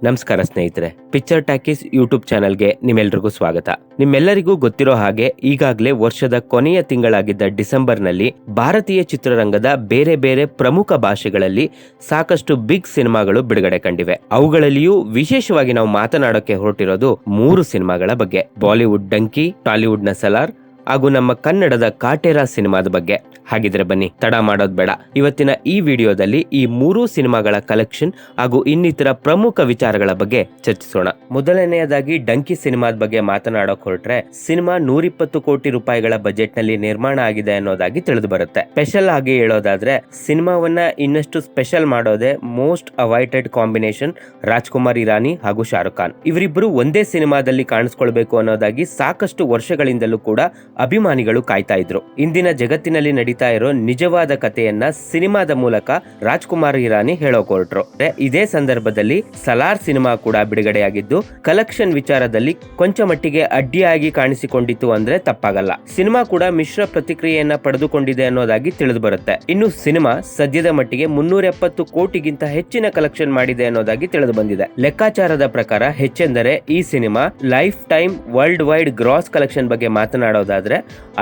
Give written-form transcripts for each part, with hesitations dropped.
ನಮಸ್ಕಾರ ಸ್ನೇಹಿತರೆ, picture talkies YouTube ಚಾನೆಲ್ಗೆ ನಿಮ್ಮೆಲ್ಲರಿಗೂ ಸ್ವಾಗತ. ನಿಮ್ಮೆಲ್ಲರಿಗೂ ಗೊತ್ತಿರೋ ಹಾಗೆ ಈಗಾಗಲೇ ವರ್ಷದ ಕೊನೆಯ ತಿಂಗಳಾಗಿದ್ದ ಡಿಸೆಂಬರ್ನಲ್ಲಿ ಭಾರತೀಯ ಚಿತ್ರರಂಗದ ಬೇರೆ ಬೇರೆ ಪ್ರಮುಖ ಭಾಷೆಗಳಲ್ಲಿ ಸಾಕಷ್ಟು ಬಿಗ್ ಸಿನಿಮಾಗಳು ಬಿಡುಗಡೆ ಕಂಡಿವೆ. ಅವುಗಳಲ್ಲಿಯೂ ವಿಶೇಷವಾಗಿ ನಾವು ಮಾತನಾಡೋಕೆ ಹೊರಟಿರೋದು 3 ಸಿನಿಮಾಗಳ ಬಗ್ಗೆ. ಬಾಲಿವುಡ್ ಡಂಕಿ, ಟಾಲಿವುಡ್ ನ ಸಲಾರ್ ಹಾಗೂ ನಮ್ಮ ಕನ್ನಡದ ಕಾಟೇರ ಸಿನಿಮಾದ ಬಗ್ಗೆ. ಹಾಗಿದ್ರೆ ಬನ್ನಿ, ತಡ ಮಾಡೋದು ಬೇಡ, ಇವತ್ತಿನ ಈ ವಿಡಿಯೋದಲ್ಲಿ ಈ 3 ಸಿನಿಮಾಗಳ ಕಲೆಕ್ಷನ್ ಹಾಗೂ ಇನ್ನಿತರ ಪ್ರಮುಖ ವಿಚಾರಗಳ ಬಗ್ಗೆ ಚರ್ಚಿಸೋಣ. ಮೊದಲನೆಯದಾಗಿ ಡಂಕಿ ಸಿನಿಮಾದ ಬಗ್ಗೆ ಮಾತನಾಡೋಕೆ ಹೊರಟ್ರೆ, ಸಿನಿಮಾ 120 ಕೋಟಿ ರೂಪಾಯಿಗಳ ಬಜೆಟ್ ನಲ್ಲಿ ನಿರ್ಮಾಣ ಆಗಿದೆ ಅನ್ನೋದಾಗಿ ತಿಳಿದು ಬರುತ್ತೆ. ಸ್ಪೆಷಲ್ ಆಗಿ ಹೇಳೋದಾದ್ರೆ, ಸಿನಿಮಾವನ್ನ ಇನ್ನಷ್ಟು ಸ್ಪೆಷಲ್ ಮಾಡೋದೇ most avoided combination Rajkumar Irani ಹಾಗೂ ಶಾರುಖ್ ಖಾನ್. ಇವರಿಬ್ಬರು ಒಂದೇ ಸಿನಿಮಾದಲ್ಲಿ ಕಾಣಿಸ್ಕೊಳ್ಬೇಕು ಅನ್ನೋದಾಗಿ ಸಾಕಷ್ಟು ವರ್ಷಗಳಿಂದಲೂ ಕೂಡ ಅಭಿಮಾನಿಗಳು ಕಾಯ್ತಾ ಇದ್ರು. ಇಂದಿನ ಜಗತ್ತಿನಲ್ಲಿ ನಡೀತಾ ಇರೋ ನಿಜವಾದ ಕಥೆಯನ್ನ ಸಿನಿಮಾದ ಮೂಲಕ ರಾಜ್ಕುಮಾರ್ ಇರಾನಿ ಹೇಳೋಕೆ ಹೊರಟ್ರು. ಇದೇ ಸಂದರ್ಭದಲ್ಲಿ ಸಲಾರ್ ಸಿನಿಮಾ ಕೂಡ ಬಿಡುಗಡೆಯಾಗಿದ್ದು, ಕಲೆಕ್ಷನ್ ವಿಚಾರದಲ್ಲಿ ಕೊಂಚ ಮಟ್ಟಿಗೆ ಅಡ್ಡಿಯಾಗಿ ಕಾಣಿಸಿಕೊಂಡಿತ್ತು ಅಂದ್ರೆ ತಪ್ಪಾಗಲ್ಲ. ಸಿನಿಮಾ ಕೂಡ ಮಿಶ್ರ ಪ್ರತಿಕ್ರಿಯೆಯನ್ನ ಪಡೆದುಕೊಂಡಿದೆ ಅನ್ನೋದಾಗಿ ತಿಳಿದು ಬರುತ್ತೆ. ಇನ್ನು ಸಿನಿಮಾ ಸದ್ಯದ ಮಟ್ಟಿಗೆ 370 ಕೋಟಿಗಿಂತ ಹೆಚ್ಚಿನ ಕಲೆಕ್ಷನ್ ಮಾಡಿದೆ ಅನ್ನೋದಾಗಿ ತಿಳಿದು ಬಂದಿದೆ. ಲೆಕ್ಕಾಚಾರದ ಪ್ರಕಾರ ಹೆಚ್ಚೆಂದರೆ ಈ cinema lifetime worldwide gross collection ಬಗ್ಗೆ ಮಾತನಾಡೋದಾದ್ರೆ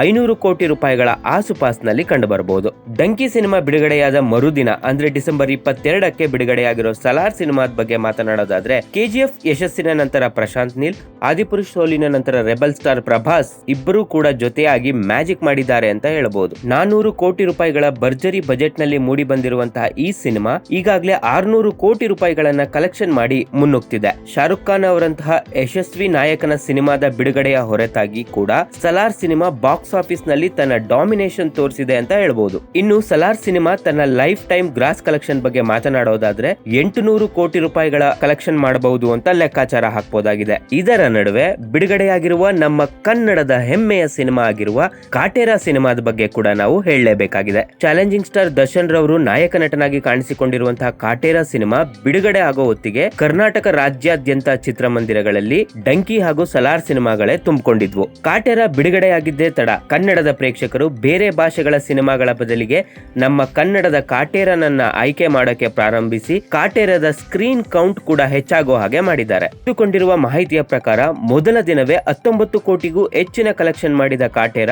500 ಕೋಟಿ ರೂಪಾಯಿಗಳ ಆಸುಪಾಸಿನಲ್ಲಿ ಕಂಡು ಬರಬಹುದು. ಡಂಕಿ ಸಿನಿಮಾ ಬಿಡುಗಡೆಯಾದ ಮರುದಿನ ಅಂದ್ರೆ ಡಿಸೆಂಬರ್ 22ಕ್ಕೆ ಬಿಡುಗಡೆಯಾಗಿರೋ ಸಲಾರ್ ಸಿನಿಮಾದ ಬಗ್ಗೆ ಮಾತನಾಡೋದಾದ್ರೆ, ಕೆಜಿಎಫ್ ಯಶಸ್ಸಿನ ನಂತರ ಪ್ರಶಾಂತ್ ನೀಲ್, ಆದಿಪುರುಷ್ ಸೋಲಿನ ನಂತರ ರೆಬಲ್ ಸ್ಟಾರ್ ಪ್ರಭಾಸ್ ಇಬ್ಬರು ಕೂಡ ಜೊತೆಯಾಗಿ ಮ್ಯಾಜಿಕ್ ಮಾಡಿದ್ದಾರೆ ಅಂತ ಹೇಳಬಹುದು. 400 ಕೋಟಿ ರೂಪಾಯಿಗಳ ಭರ್ಜರಿ ಬಜೆಟ್ ನಲ್ಲಿ ಮೂಡಿ ಬಂದಿರುವಂತಹ ಈ ಸಿನಿಮಾ ಈಗಾಗಲೇ 600 ಕೋಟಿ ರೂಪಾಯಿಗಳನ್ನ ಕಲೆಕ್ಷನ್ ಮಾಡಿ ಮುನ್ನುಗ್ತಿದೆ. ಶಾರುಖ್ ಖಾನ್ ಅವರಂತಹ ಯಶಸ್ವಿ ನಾಯಕನ ಸಿನಿಮಾದ ಬಿಡುಗಡೆಯ ಹೊರತಾಗಿ ಕೂಡ ಸಲಾರ್ ಸಿನಿಮಾ ಬಾಕ್ಸ್ ಆಫೀಸ್ ನಲ್ಲಿ ತನ್ನ ಡಾಮಿನೇಷನ್ ತೋರಿಸಿದೆ ಅಂತ ಹೇಳ್ಬಹುದು. ಇನ್ನು ಸಲಾರ್ ಸಿನಿಮಾ ತನ್ನ ಲೈಫ್ ಟೈಮ್ ಗ್ರಾಸ್ ಕಲೆಕ್ಷನ್ ಬಗ್ಗೆ ಮಾತನಾಡೋದಾದ್ರೆ 800 ಕೋಟಿ ರೂಪಾಯಿಗಳ ಕಲೆಕ್ಷನ್ ಮಾಡಬಹುದು ಅಂತ ಲೆಕ್ಕಾಚಾರ ಹಾಕಬಹುದಾಗಿದೆ. ಇದರ ನಡುವೆ ಬಿಡುಗಡೆಯಾಗಿರುವ ನಮ್ಮ ಕನ್ನಡದ ಹೆಮ್ಮೆಯ ಸಿನಿಮಾ ಆಗಿರುವ ಕಾಟೇರ ಸಿನಿಮಾದ ಬಗ್ಗೆ ಕೂಡ ನಾವು ಹೇಳಲೇಬೇಕಾಗಿದೆ. ಚಾಲೆಂಜಿಂಗ್ ಸ್ಟಾರ್ ದರ್ಶನ್ ರವರು ನಾಯಕ ನಟನಾಗಿ ಕಾಣಿಸಿಕೊಂಡಿರುವಂತಹ ಕಾಟೇರ ಸಿನಿಮಾ ಬಿಡುಗಡೆ ಆಗೋ ಹೊತ್ತಿಗೆ ಕರ್ನಾಟಕ ರಾಜ್ಯಾದ್ಯಂತ ಚಿತ್ರಮಂದಿರಗಳಲ್ಲಿ ಡಂಕಿ ಹಾಗೂ ಸಲಾರ್ ಸಿನಿಮಾಗಳೇ ತುಂಬಿಕೊಂಡಿದ್ವು. ಕಾಟೇರ ಬಿಡುಗಡೆಯಾಗಿದ್ದೇ ತಡ ಕನ್ನಡದ ಪ್ರೇಕ್ಷಕರು ಬೇರೆ ಭಾಷೆಗಳ ಸಿನಿಮಾಗಳ ಬದಲಿಗೆ ನಮ್ಮ ಕನ್ನಡದ ಕಾಟೇರನನ್ನ ಆಯ್ಕೆ ಮಾಡೋಕೆ ಪ್ರಾರಂಭಿಸಿ ಕಾಟೇರದ ಸ್ಕ್ರೀನ್ ಕೌಂಟ್ ಕೂಡ ಹೆಚ್ಚಾಗೋ ಹಾಗೆ ಮಾಡಿದ್ದಾರೆ. ತಿಳಿದುಕೊಂಡಿರುವ ಮಾಹಿತಿಯ ಪ್ರಕಾರ ಮೊದಲ ದಿನವೇ 19 ಕೋಟಿಗೂ ಹೆಚ್ಚಿನ ಕಲೆಕ್ಷನ್ ಮಾಡಿದ ಕಾಟೇರ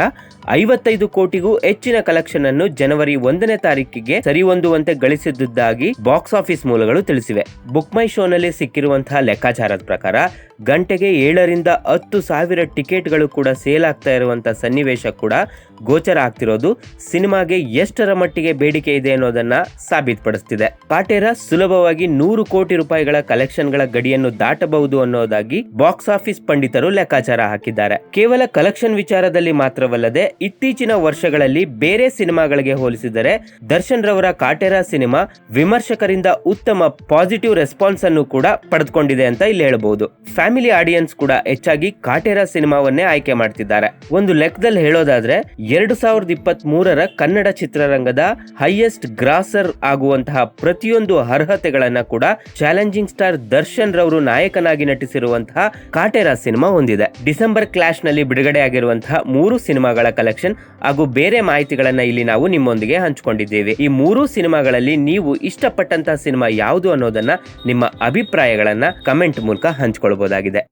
55 ಕೋಟಿಗೂ ಹೆಚ್ಚಿನ ಕಲೆಕ್ಷನ್ ಅನ್ನು ಜನವರಿ 1ನೇ ತಾರೀಕಿಗೆ ಸರಿಹೊಂದುವಂತೆ ಗಳಿಸಿದ್ದಾಗಿ ಬಾಕ್ಸ್ ಆಫೀಸ್ ಮೂಲಗಳು ತಿಳಿಸಿವೆ. ಬುಕ್ ಮೈ ಶೋನಲ್ಲಿ ಸಿಕ್ಕಿರುವಂತಹ ಲೆಕ್ಕಾಚಾರದ ಪ್ರಕಾರ ಗಂಟೆಗೆ 7 ರಿಂದ 10 ಸಾವಿರ ಟಿಕೆಟ್ಗಳು ಕೂಡ ಸೇಲ್ ಆಗ್ತಾ ಇರುವಂತಹ ಸನ್ನಿವೇಶ ಕೂಡ ಗೋಚರ ಆಗ್ತಿರೋದು ಸಿನಿಮಾಗೆ ಎಷ್ಟರ ಮಟ್ಟಿಗೆ ಬೇಡಿಕೆ ಇದೆ ಅನ್ನೋದನ್ನ ಸಾಬೀತುಪಡಿಸ್ತಿದೆ. ಕಾಟೇರ ಸುಲಭವಾಗಿ 100 ಕೋಟಿ ರೂಪಾಯಿಗಳ ಕಲೆಕ್ಷನ್ ಗಳ ಗಡಿಯನ್ನು ದಾಟಬಹುದು ಅನ್ನೋದಾಗಿ ಬಾಕ್ಸ್ ಆಫೀಸ್ ಪಂಡಿತರು ಲೆಕ್ಕಾಚಾರ ಹಾಕಿದ್ದಾರೆ. ಕೇವಲ ಕಲೆಕ್ಷನ್ ವಿಚಾರದಲ್ಲಿ ಮಾತ್ರವಲ್ಲದೆ ಇತ್ತೀಚಿನ ವರ್ಷಗಳಲ್ಲಿ ಬೇರೆ ಸಿನಿಮಾಗಳಿಗೆ ಹೋಲಿಸಿದರೆ ದರ್ಶನ್ ರವರ ಕಾಟೇರ ಸಿನಿಮಾ ವಿಮರ್ಶಕರಿಂದ ಉತ್ತಮ ಪಾಸಿಟಿವ್ ರೆಸ್ಪಾನ್ಸ್ ಅನ್ನು ಕೂಡ ಪಡೆದುಕೊಂಡಿದೆ ಅಂತ ಇಲ್ಲಿ ಹೇಳಬಹುದು. ಫ್ಯಾಮಿಲಿ ಆಡಿಯನ್ಸ್ ಕೂಡ ಹೆಚ್ಚಾಗಿ ಕಾಟೇರ ಸಿನಿಮಾವನ್ನೇ ಆಯ್ಕೆ ಮಾಡ್ತಿದ್ದಾರೆ. ಒಂದು ಲೆಕ್ಕದಲ್ಲಿ ಹೇಳೋದಾದ್ರೆ 2023ರ ಕನ್ನಡ ಚಿತ್ರರಂಗದ ಹೈಯೆಸ್ಟ್ ಗ್ರಾಸರ್ ಆಗುವಂತಹ ಪ್ರತಿಯೊಂದು ಅರ್ಹತೆಗಳನ್ನ ಕೂಡ ಚಾಲೆಂಜಿಂಗ್ ಸ್ಟಾರ್ ದರ್ಶನ್ ರವರು ನಾಯಕನಾಗಿ ನಟಿಸಿರುವಂತಹ ಕಾಟೇರ ಸಿನಿಮಾ ಹೊಂದಿದೆ. ಡಿಸೆಂಬರ್ ಕ್ಲಾಶ್ ನಲ್ಲಿ ಬಿಡುಗಡೆಯಾಗಿರುವಂತಹ 3 ಸಿನಿಮಾಗಳ ಕಲೆಕ್ಷನ್ ಹಾಗೂ ಬೇರೆ ಮಾಹಿತಿಗಳನ್ನ ಇಲ್ಲಿ ನಾವು ನಿಮ್ಮೊಂದಿಗೆ ಹಂಚಿಕೊಂಡಿದ್ದೇವೆ. ಈ 3 ಸಿನಿಮಾಗಳಲ್ಲಿ ನೀವು ಇಷ್ಟಪಟ್ಟಂತಹ ಸಿನಿಮಾ ಯಾವುದು ಅನ್ನೋದನ್ನ ನಿಮ್ಮ ಅಭಿಪ್ರಾಯಗಳನ್ನ ಕಮೆಂಟ್ ಮೂಲಕ ಹಂಚಿಕೊಳ್ಳಬಹುದಾಗಿದೆ.